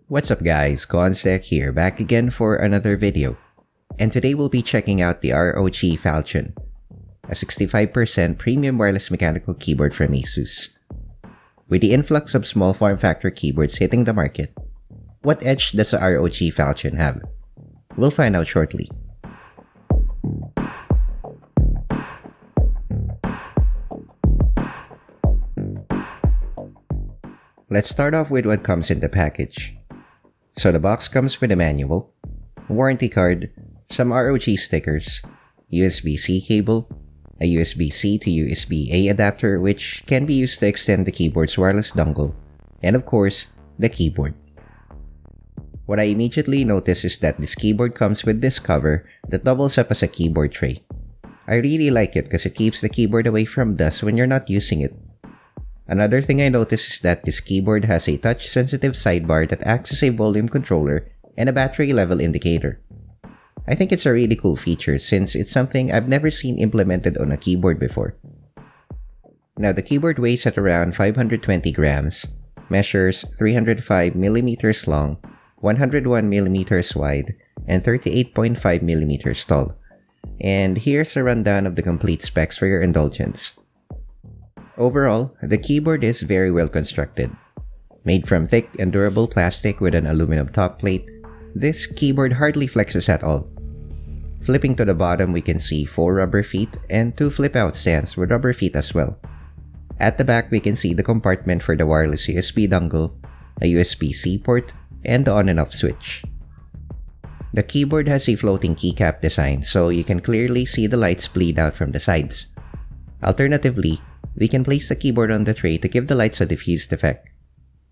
What's up guys, Consec here, back again for another video. And today we'll be checking out the ROG Falchion, a 65% premium wireless mechanical keyboard from ASUS. With the influx of small form factor keyboards hitting the market, what edge does the ROG Falchion have? We'll find out shortly. Let's start off with what comes in the package. So the box comes with a manual, warranty card, some ROG stickers, USB-C cable, a USB-C to USB-A adapter which can be used to extend the keyboard's wireless dongle, and of course, the keyboard. What I immediately notice is that this keyboard comes with this cover that doubles up as a keyboard tray. I really like it because it keeps the keyboard away from dust when you're not using it. Another thing I noticed is that this keyboard has a touch-sensitive sidebar that acts as a volume controller and a battery level indicator. I think it's a really cool feature since it's something I've never seen implemented on a keyboard before. Now the keyboard weighs at around 520 grams, measures 305mm long, 101mm wide, and 38.5mm tall. And here's a rundown of the complete specs for your indulgence. Overall, the keyboard is very well constructed. Made from thick and durable plastic with an aluminum top plate, this keyboard hardly flexes at all. Flipping to the bottom, we can see 4 rubber feet and 2 flip-out stands with rubber feet as well. At the back, we can see the compartment for the wireless USB dongle, a USB-C port, and the on and off switch. The keyboard has a floating keycap design so you can clearly see the lights bleed out from the sides. Alternatively, we can place the keyboard on the tray to give the lights a diffused effect.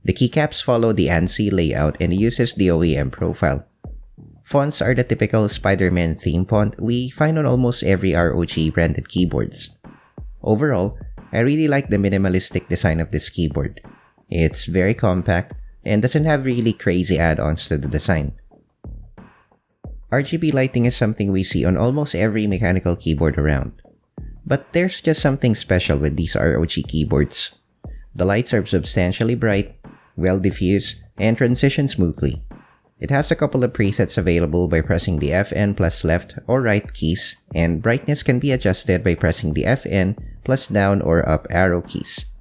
The keycaps follow the ANSI layout and uses the OEM profile. Fonts are the typical Spider-Man theme font we find on almost every ROG branded keyboards. Overall, I really like the minimalistic design of this keyboard. It's very compact and doesn't have really crazy add-ons to the design. RGB lighting is something we see on almost every mechanical keyboard around. But there's just something special with these ROG keyboards. The lights are substantially bright, well diffused, and transition smoothly. It has a couple of presets available by pressing the FN plus left or right keys, and brightness can be adjusted by pressing the FN plus down or up arrow keys.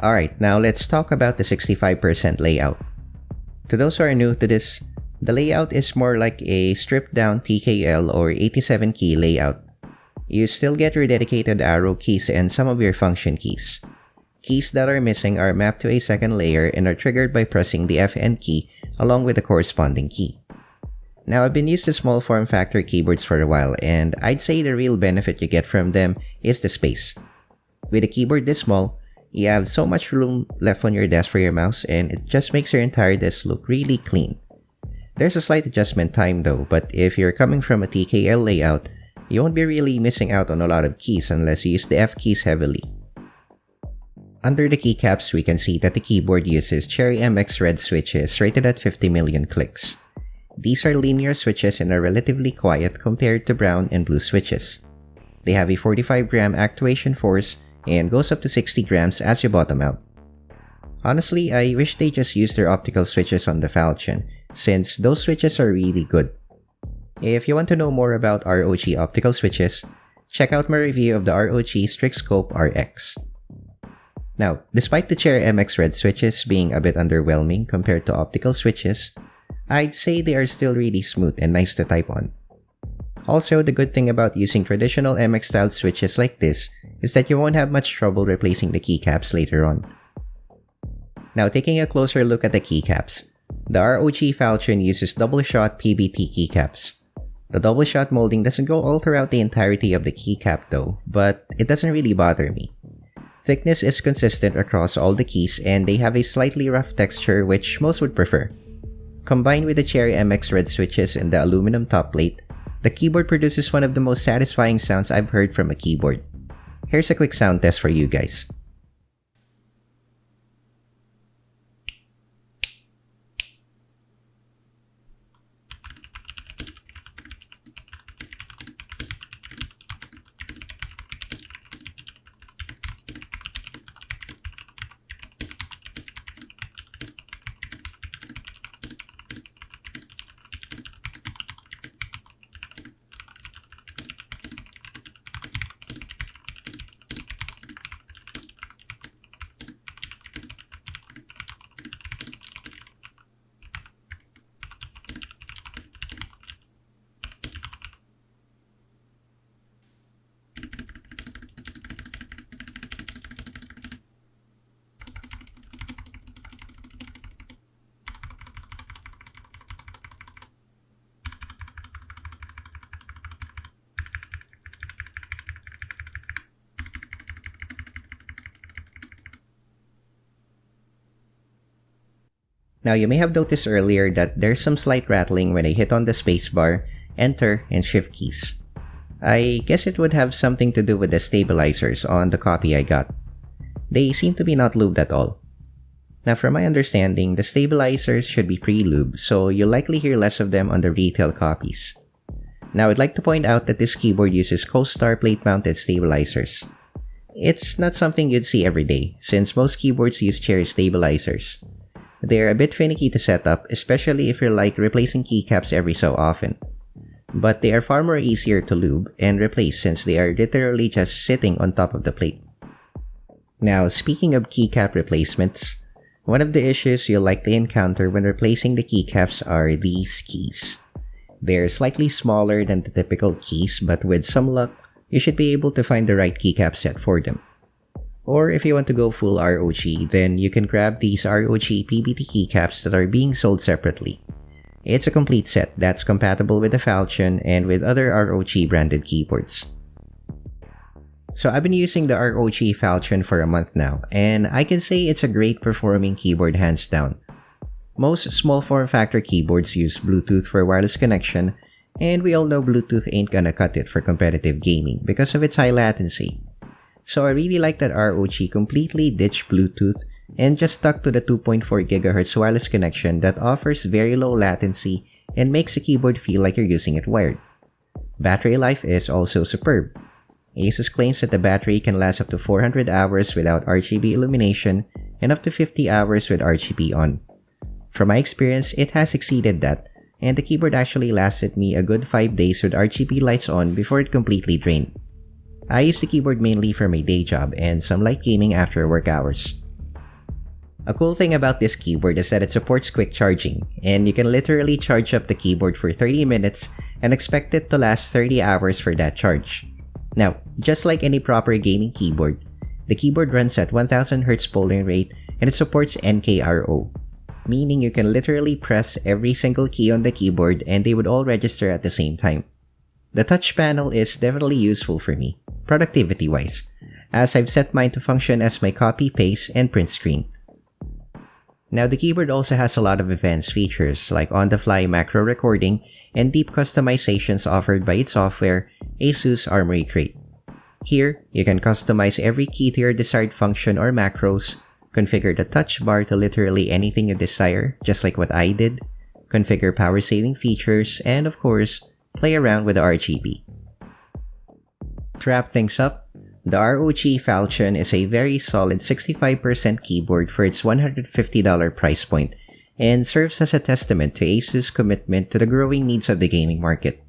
Alright, now let's talk about the 65% layout. To those who are new to this, the layout is more like a stripped down TKL or 87 key layout. You still get your dedicated arrow keys and some of your function keys. Keys that are missing are mapped to a second layer and are triggered by pressing the FN key along with the corresponding key. Now I've been used to small form factor keyboards for a while and I'd say the real benefit you get from them is the space. With a keyboard this small, you have so much room left on your desk for your mouse and it just makes your entire desk look really clean. There's a slight adjustment time though, but if you're coming from a TKL layout, you won't be really missing out on a lot of keys unless you use the F keys heavily. Under the keycaps, we can see that the keyboard uses Cherry MX Red switches rated at 50 million clicks. These are linear switches and are relatively quiet compared to brown and blue switches. They have a 45 gram actuation force and goes up to 60 grams as you bottom out. Honestly, I wish they just used their optical switches on the Falchion, since those switches are really good. If you want to know more about ROG optical switches, check out my review of the ROG StrixScope RX. Now, despite the Cherry MX Red switches being a bit underwhelming compared to optical switches, I'd say they are still really smooth and nice to type on. Also, the good thing about using traditional MX-styled switches like this is that you won't have much trouble replacing the keycaps later on. Now, taking a closer look at the keycaps, the ROG Falchion uses double-shot PBT keycaps. The double-shot molding doesn't go all throughout the entirety of the keycap though, but it doesn't really bother me. Thickness is consistent across all the keys and they have a slightly rough texture which most would prefer. Combined with the Cherry MX Red switches and the aluminum top plate, the keyboard produces one of the most satisfying sounds I've heard from a keyboard. Here's a quick sound test for you guys. Now you may have noticed earlier that there's some slight rattling when I hit on the spacebar, enter, and shift keys. I guess it would have something to do with the stabilizers on the copy I got. They seem to be not lubed at all. Now from my understanding, the stabilizers should be pre-lubed, so you'll likely hear less of them on the retail copies. Now I'd like to point out that this keyboard uses Co-Star plate-mounted stabilizers. It's not something you'd see every day, since most keyboards use Cherry stabilizers. They're a bit finicky to set up, especially if you're like replacing keycaps every so often. But they are far more easier to lube and replace since they are literally just sitting on top of the plate. Now, speaking of keycap replacements, one of the issues you'll likely encounter when replacing the keycaps are these keys. They're slightly smaller than the typical keys, but with some luck, you should be able to find the right keycap set for them. Or if you want to go full ROG, then you can grab these ROG PBT keycaps that are being sold separately. It's a complete set that's compatible with the Falchion and with other ROG branded keyboards. So I've been using the ROG Falchion for a month now, and I can say it's a great performing keyboard hands down. Most small form factor keyboards use Bluetooth for wireless connection, and we all know Bluetooth ain't gonna cut it for competitive gaming because of its high latency. So I really like that ROG completely ditched Bluetooth and just stuck to the 2.4 GHz wireless connection that offers very low latency and makes the keyboard feel like you're using it wired. Battery life is also superb. ASUS claims that the battery can last up to 400 hours without RGB illumination and up to 50 hours with RGB on. From my experience, it has exceeded that, and the keyboard actually lasted me a good 5 days with RGB lights on before it completely drained. I use the keyboard mainly for my day job and some light gaming after work hours. A cool thing about this keyboard is that it supports quick charging, and you can literally charge up the keyboard for 30 minutes and expect it to last 30 hours for that charge. Now, just like any proper gaming keyboard, the keyboard runs at 1000 Hz polling rate and it supports NKRO, meaning you can literally press every single key on the keyboard and they would all register at the same time. The touch panel is definitely useful for me, productivity-wise, as I've set mine to function as my copy, paste, and print screen. Now the keyboard also has a lot of advanced features like on-the-fly macro recording and deep customizations offered by its software, ASUS Armory Crate. Here, you can customize every key to your desired function or macros, configure the touch bar to literally anything you desire, just like what I did, configure power-saving features, and of course, play around with the RGB. To wrap things up, The ROG Falchion is a very solid 65% keyboard for its $150 price point and serves as a testament to ASUS' commitment to the growing needs of the gaming market.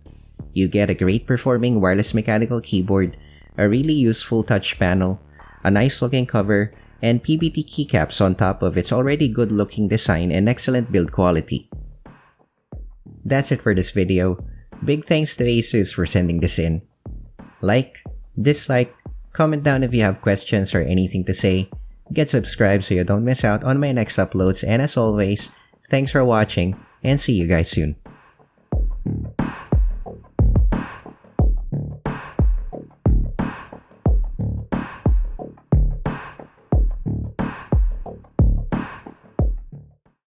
You get a great performing wireless mechanical keyboard, a really useful touch panel, a nice looking cover, and PBT keycaps on top of its already good looking design and excellent build quality. That's it for this video. Big thanks to ASUS for sending this in. Like, dislike, comment down if you have questions or anything to say. Get subscribed so you don't miss out on my next uploads, and as always, thanks for watching and see you guys soon.